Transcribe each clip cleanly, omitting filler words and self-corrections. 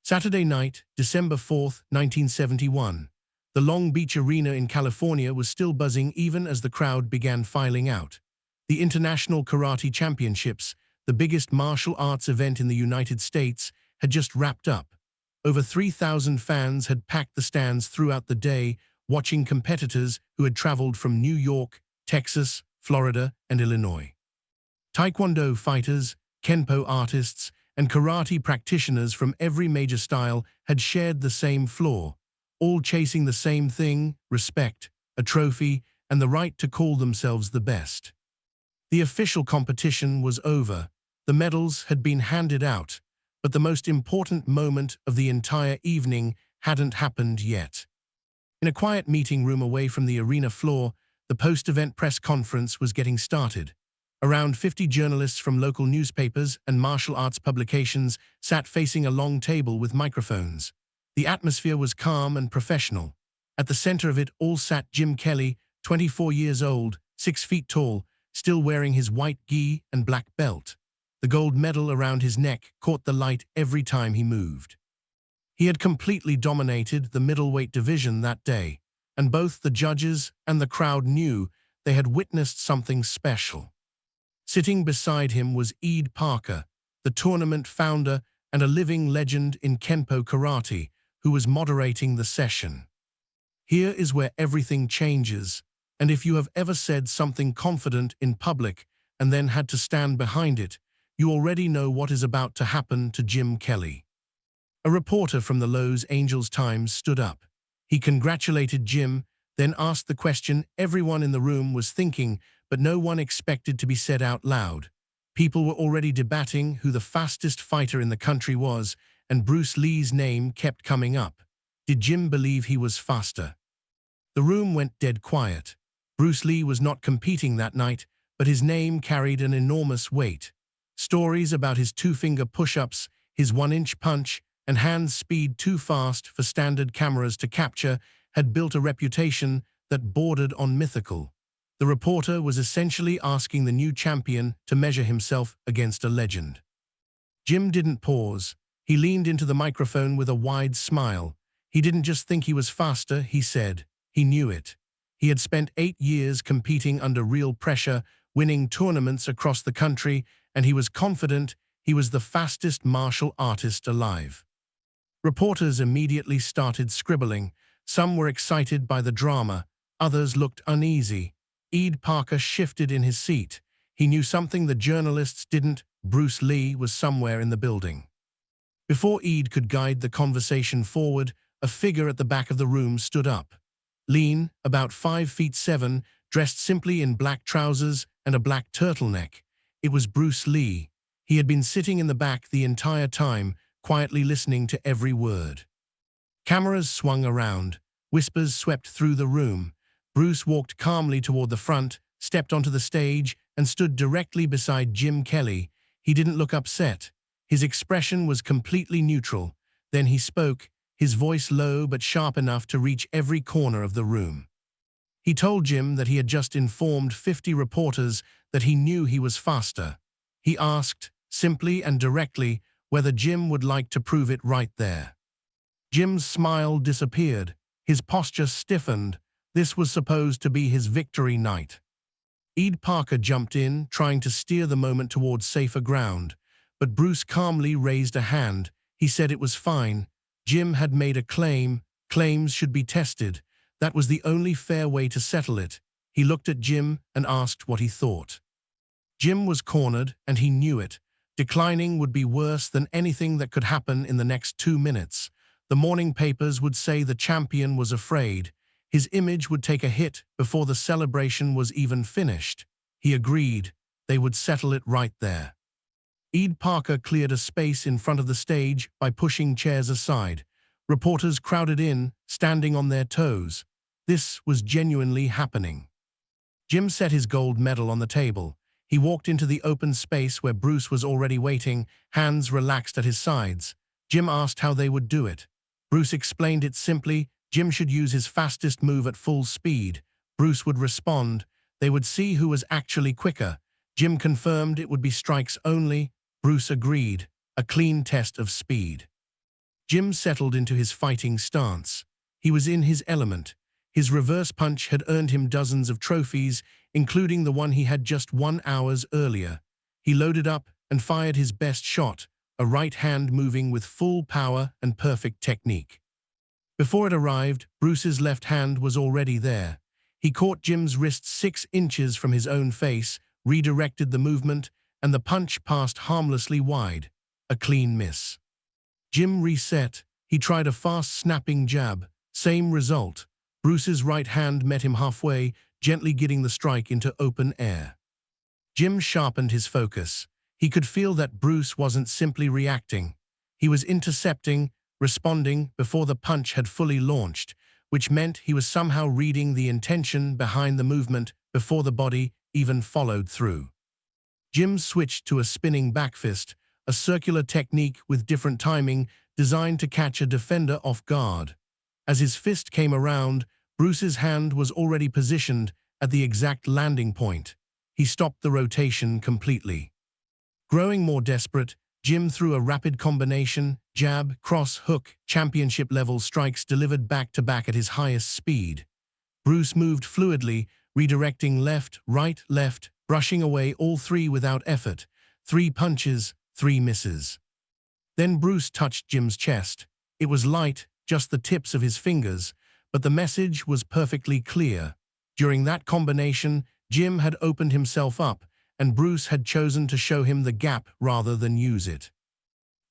Saturday night, December 4th, 1971. The Long Beach Arena in California was still buzzing even as the crowd began filing out. The International Karate Championships, the biggest martial arts event in the United States, had just wrapped up. Over 3,000 fans had packed the stands throughout the day, watching competitors who had traveled from New York, Texas, Florida, and Illinois. Taekwondo fighters, Kenpo artists, and karate practitioners from every major style had shared the same floor, all chasing the same thing: respect, a trophy, and the right to call themselves the best. The official competition was over. The medals had been handed out, but the most important moment of the entire evening hadn't happened yet. In a quiet meeting room away from the arena floor, the post-event press conference was getting started. Around 50 journalists from local newspapers and martial arts publications sat facing a long table with microphones. The atmosphere was calm and professional. At the center of it all sat Jim Kelly, 24 years old, 6 feet tall, still wearing his white gi and black belt. The gold medal around his neck caught the light every time he moved. He had completely dominated the middleweight division that day, and both the judges and the crowd knew they had witnessed something special. Sitting beside him was Jeet Parker, the tournament founder and a living legend in Kenpo karate, who was moderating the session. Here is where everything changes, and if you have ever said something confident in public and then had to stand behind it, you already know what is about to happen to Jim Kelly. A reporter from the Los Angeles Times stood up. He congratulated Jim, then asked the question everyone in the room was thinking, but no one expected to be said out loud. People were already debating who the fastest fighter in the country was, and Bruce Lee's name kept coming up. Did Jim believe he was faster? The room went dead quiet. Bruce Lee was not competing that night, but his name carried an enormous weight. Stories about his 2-finger push-ups, his 1-inch punch, and hand speed too fast for standard cameras to capture had built a reputation that bordered on mythical. The reporter was essentially asking the new champion to measure himself against a legend. Jim didn't pause. He leaned into the microphone with a wide smile. He didn't just think he was faster, he said. He knew it. He had spent 8 years competing under real pressure, winning tournaments across the country, and he was confident he was the fastest martial artist alive. Reporters immediately started scribbling. Some were excited by the drama. Others looked uneasy. Jeet Parker shifted in his seat. He knew something the journalists didn't. Bruce Lee was somewhere in the building. Before Jeet could guide the conversation forward, a figure at the back of the room stood up. Lean, about 5'7", dressed simply in black trousers and a black turtleneck. It was Bruce Lee. He had been sitting in the back the entire time, quietly listening to every word. Cameras swung around. Whispers swept through the room. Bruce walked calmly toward the front, stepped onto the stage, and stood directly beside Jim Kelly. He didn't look upset. His expression was completely neutral. Then he spoke, his voice low but sharp enough to reach every corner of the room. He told Jim that he had just informed 50 reporters that he knew he was faster. He asked, simply and directly, whether Jim would like to prove it right there. Jim's smile disappeared. His posture stiffened. This was supposed to be his victory night. Jeet Parker jumped in, trying to steer the moment towards safer ground, but Bruce calmly raised a hand. He said it was fine. Jim had made a claim. Claims should be tested. That was the only fair way to settle it. He looked at Jim and asked what he thought. Jim was cornered, and he knew it. Declining would be worse than anything that could happen in the next 2 minutes. The morning papers would say the champion was afraid. His image would take a hit before the celebration was even finished. He agreed. They would settle it right there. Jeet Parker cleared a space in front of the stage by pushing chairs aside. Reporters crowded in, standing on their toes. This was genuinely happening. Jim set his gold medal on the table. He walked into the open space where Bruce was already waiting, hands relaxed at his sides. Jim asked how they would do it. Bruce explained it simply. Jim should use his fastest move at full speed. Bruce would respond. They would see who was actually quicker. Jim confirmed it would be strikes only. Bruce agreed. A clean test of speed. Jim settled into his fighting stance. He was in his element. His reverse punch had earned him dozens of trophies, including the one he had just 1 hour earlier. He loaded up and fired his best shot, a right hand moving with full power and perfect technique. Before it arrived, Bruce's left hand was already there. He caught Jim's wrist 6 inches from his own face, redirected the movement, and the punch passed harmlessly wide. A clean miss. Jim reset. He tried a fast snapping jab. Same result. Bruce's right hand met him halfway, gently getting the strike into open air. Jim sharpened his focus. He could feel that Bruce wasn't simply reacting. He was intercepting, responding before the punch had fully launched, which meant he was somehow reading the intention behind the movement before the body even followed through. Jim switched to a spinning backfist, a circular technique with different timing designed to catch a defender off guard. As his fist came around, Bruce's hand was already positioned at the exact landing point. He stopped the rotation completely. Growing more desperate, Jim threw a rapid combination, jab, cross, hook, championship-level strikes delivered back-to-back at his highest speed. Bruce moved fluidly, redirecting left, right, left, brushing away all 3 without effort. 3 punches, 3 misses. Then Bruce touched Jim's chest. It was light, just the tips of his fingers, but the message was perfectly clear. During that combination, Jim had opened himself up, and Bruce had chosen to show him the gap rather than use it.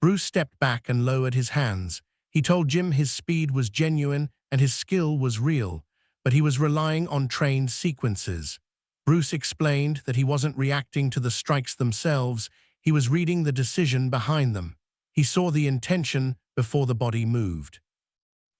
Bruce stepped back and lowered his hands. He told Jim his speed was genuine and his skill was real, but he was relying on trained sequences. Bruce explained that he wasn't reacting to the strikes themselves, he was reading the decision behind them. He saw the intention before the body moved.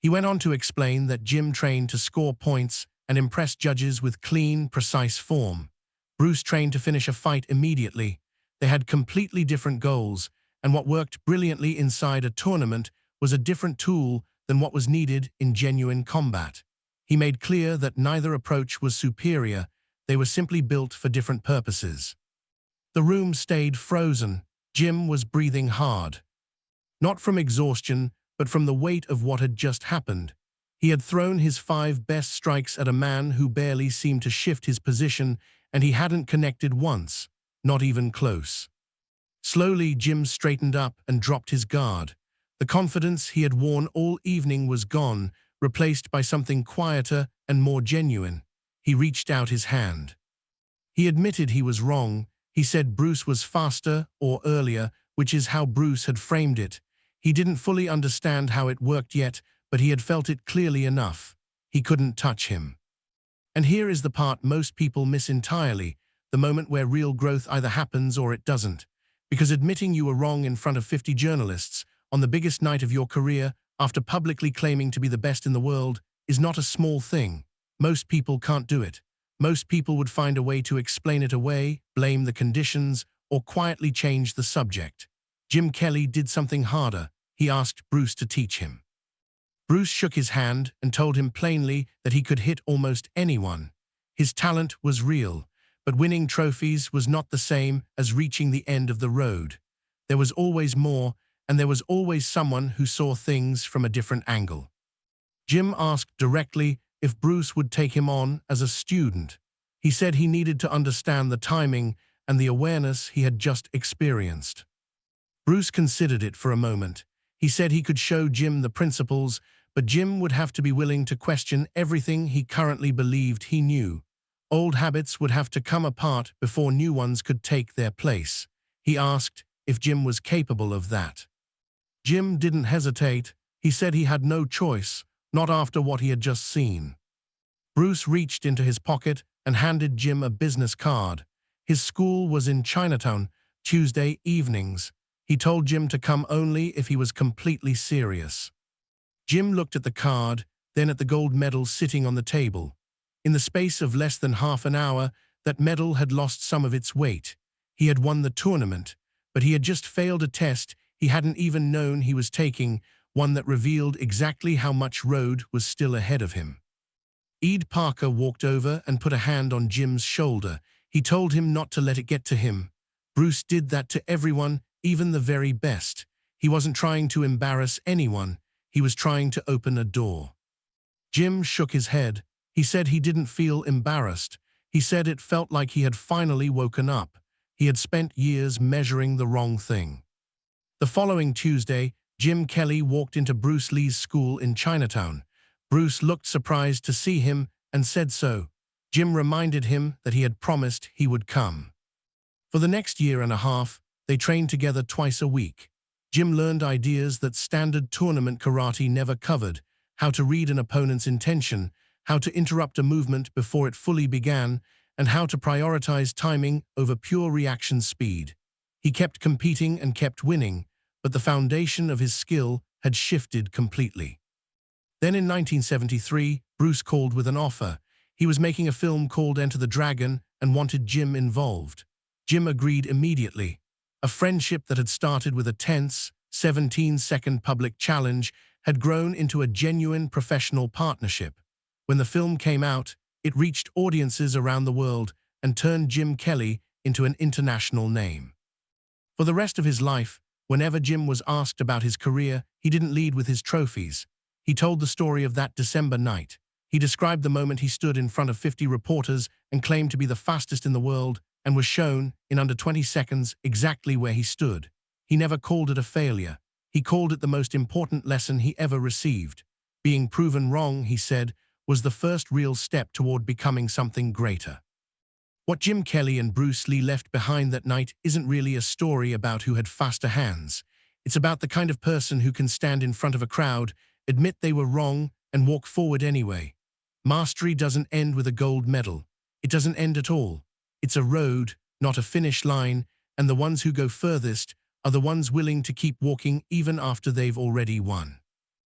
He went on to explain that Jim trained to score points and impress judges with clean, precise form. Bruce trained to finish a fight immediately. They had completely different goals, and what worked brilliantly inside a tournament was a different tool than what was needed in genuine combat. He made clear that neither approach was superior, they were simply built for different purposes. The room stayed frozen. Jim was breathing hard. Not from exhaustion, but from the weight of what had just happened. He had thrown his 5 best strikes at a man who barely seemed to shift his position, and he hadn't connected once, not even close. Slowly, Jim straightened up and dropped his guard. The confidence he had worn all evening was gone, replaced by something quieter and more genuine. He reached out his hand. He admitted he was wrong. He said Bruce was faster or earlier, which is how Bruce had framed it. He didn't fully understand how it worked yet, but he had felt it clearly enough. He couldn't touch him. And here is the part most people miss entirely, the moment where real growth either happens or it doesn't. Because admitting you were wrong in front of 50 journalists, on the biggest night of your career, after publicly claiming to be the best in the world, is not a small thing. Most people can't do it. Most people would find a way to explain it away, blame the conditions, or quietly change the subject. Jim Kelly did something harder. He asked Bruce to teach him. Bruce shook his hand and told him plainly that he could hit almost anyone. His talent was real, but winning trophies was not the same as reaching the end of the road. There was always more, and there was always someone who saw things from a different angle. Jim asked directly if Bruce would take him on as a student. He said he needed to understand the timing and the awareness he had just experienced. Bruce considered it for a moment. He said he could show Jim the principles, but Jim would have to be willing to question everything he currently believed he knew. Old habits would have to come apart before new ones could take their place. He asked if Jim was capable of that. Jim didn't hesitate. He said he had no choice, not after what he had just seen. Bruce reached into his pocket and handed Jim a business card. His school was in Chinatown, Tuesday evenings. He told Jim to come only if he was completely serious. Jim looked at the card, then at the gold medal sitting on the table. In the space of less than half an hour, that medal had lost some of its weight. He had won the tournament, but he had just failed a test he hadn't even known he was taking, one that revealed exactly how much road was still ahead of him. Ed Parker walked over and put a hand on Jim's shoulder. He told him not to let it get to him. Bruce did that to everyone, even the very best. He wasn't trying to embarrass anyone. He was trying to open a door. Jim shook his head. He said he didn't feel embarrassed. He said it felt like he had finally woken up. He had spent years measuring the wrong thing. The following Tuesday, Jim Kelly walked into Bruce Lee's school in Chinatown. Bruce looked surprised to see him and said so. Jim reminded him that he had promised he would come. For the next year and a half, they trained together twice a week. Jim learned ideas that standard tournament karate never covered: how to read an opponent's intention, how to interrupt a movement before it fully began, and how to prioritize timing over pure reaction speed. He kept competing and kept winning, but the foundation of his skill had shifted completely. Then in 1973, Bruce called with an offer. He was making a film called Enter the Dragon and wanted Jim involved. Jim agreed immediately. A friendship that had started with a tense, 17-second public challenge had grown into a genuine professional partnership. When the film came out, it reached audiences around the world and turned Jim Kelly into an international name. For the rest of his life, whenever Jim was asked about his career, he didn't lead with his trophies. He told the story of that December night. He described the moment he stood in front of 50 reporters and claimed to be the fastest in the world, and was shown, in under 20 seconds, exactly where he stood. He never called it a failure. He called it the most important lesson he ever received. Being proven wrong, he said, was the first real step toward becoming something greater. What Jim Kelly and Bruce Lee left behind that night isn't really a story about who had faster hands. It's about the kind of person who can stand in front of a crowd, admit they were wrong, and walk forward anyway. Mastery doesn't end with a gold medal. It doesn't end at all. It's a road, not a finish line, and the ones who go furthest are the ones willing to keep walking even after they've already won.